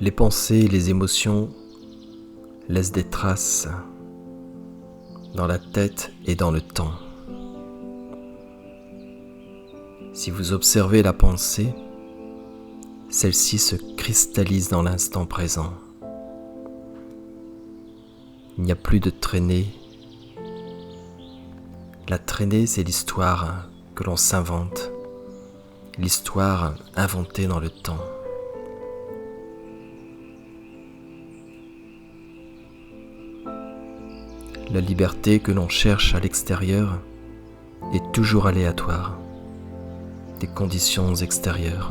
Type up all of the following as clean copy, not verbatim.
Les pensées et les émotions laissent des traces dans la tête et dans le temps. Si vous observez la pensée, celle-ci se cristallise dans l'instant présent. Il n'y a plus de traînée. La traînée, c'est l'histoire que l'on s'invente, l'histoire inventée dans le temps. La liberté que l'on cherche à l'extérieur est toujours aléatoire, des conditions extérieures.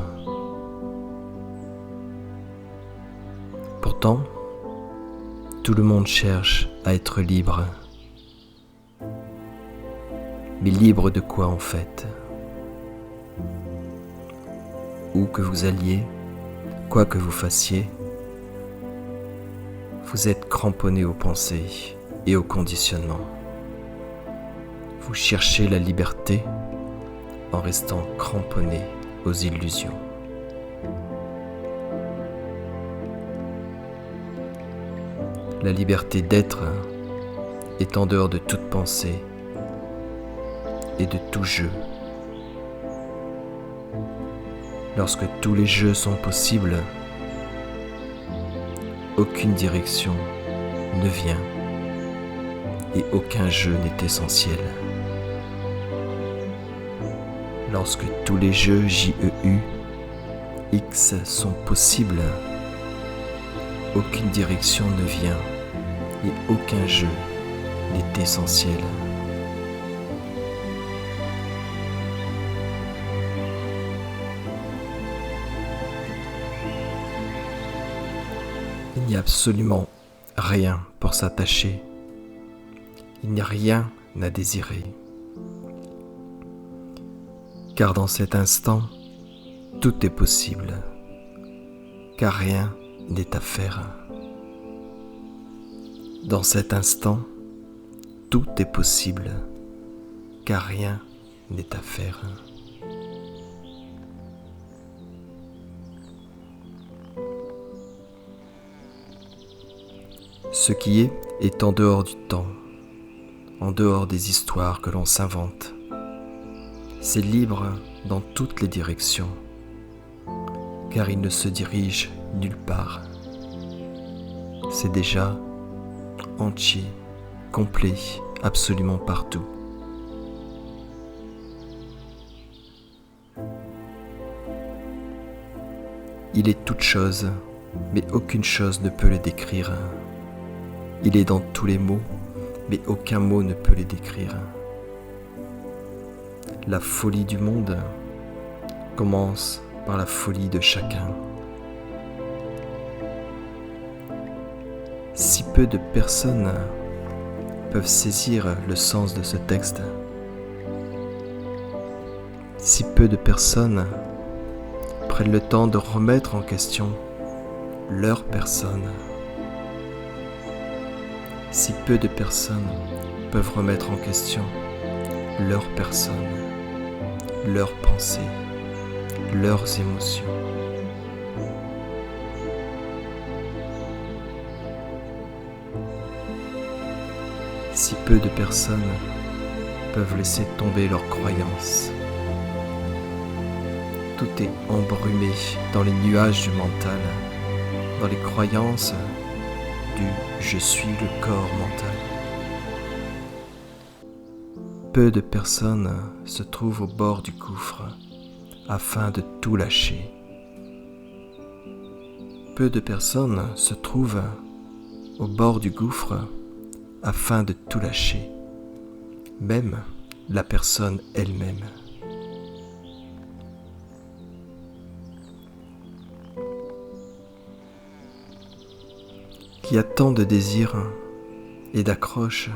Pourtant, tout le monde cherche à être libre. Mais libre de quoi en fait ? Où que vous alliez, quoi que vous fassiez, vous êtes cramponné aux pensées et au conditionnement. Vous cherchez la liberté en restant cramponné aux illusions. La liberté d'être est en dehors de toute pensée et de tout jeu. Lorsque tous les jeux sont possibles, aucune direction ne vient et aucun jeu n'est essentiel. Lorsque tous les jeux JEU, X sont possibles, aucune direction ne vient et aucun jeu n'est essentiel. Il n'y a absolument rien pour s'attacher. Il n'y a rien à désirer. Car dans cet instant, tout est possible. Car rien n'est à faire. Dans cet instant, tout est possible. Car rien n'est à faire. Ce qui est en dehors du temps, en dehors des histoires que l'on s'invente. C'est libre dans toutes les directions, car il ne se dirige nulle part. C'est déjà entier, complet, absolument partout. Il est toute chose, mais aucune chose ne peut le décrire. Il est dans tous les mots, mais aucun mot ne peut les décrire. La folie du monde commence par la folie de chacun. Si peu de personnes peuvent saisir le sens de ce texte, si peu de personnes prennent le temps de remettre en question leur personne, si peu de personnes peuvent remettre en question leur personne, leurs pensées, leurs émotions. Si peu de personnes peuvent laisser tomber leurs croyances, tout est embrumé dans les nuages du mental, dans les croyances du « je suis le corps mental ». Peu de personnes se trouvent au bord du gouffre afin de tout lâcher. Peu de personnes se trouvent au bord du gouffre afin de tout lâcher, même la personne elle-même. Qui a tant de désirs et d'accroches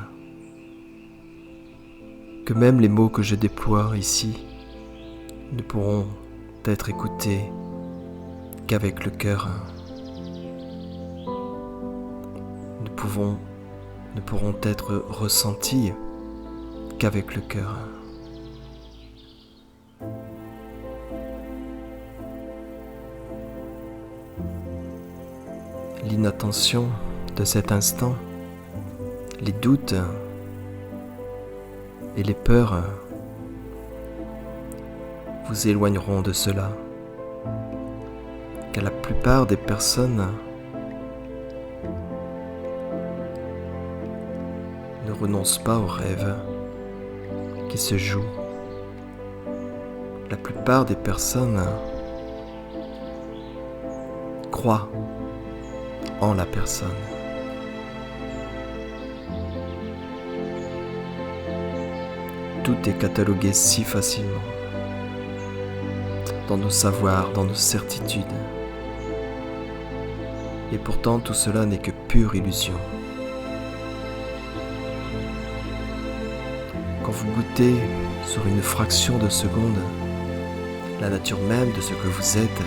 que même les mots que je déploie ici ne pourront être écoutés qu'avec le cœur, ne pourront être ressentis qu'avec le cœur. l'inattention de cet instant, les doutes et les peurs vous éloigneront de cela, car la plupart des personnes ne renoncent pas aux rêves qui se jouent. La plupart des personnes croient en la personne. Tout est catalogué si facilement, dans nos savoirs, dans nos certitudes. Et pourtant, tout cela n'est que pure illusion. Quand vous goûtez sur une fraction de seconde la nature même de ce que vous êtes,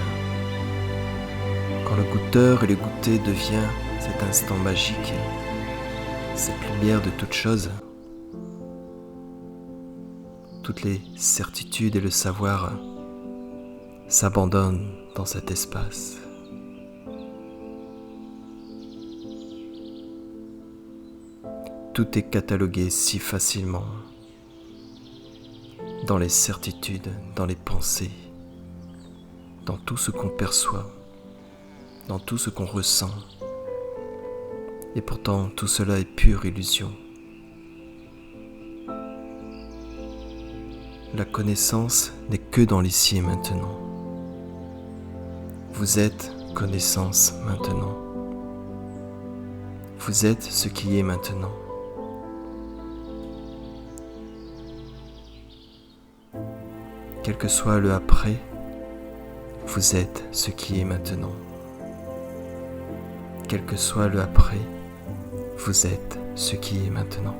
quand le goûteur et le goûté devient cet instant magique, cette lumière de toute chose, toutes les certitudes et le savoir s'abandonnent dans cet espace. Tout est catalogué si facilement dans les certitudes, dans les pensées, dans tout ce qu'on perçoit, dans tout ce qu'on ressent. Et pourtant, tout cela est pure illusion. La connaissance n'est que dans l'ici et maintenant. Vous êtes connaissance maintenant. Vous êtes ce qui est maintenant. Quel que soit le après, vous êtes ce qui est maintenant. Quel que soit le après, vous êtes ce qui est maintenant.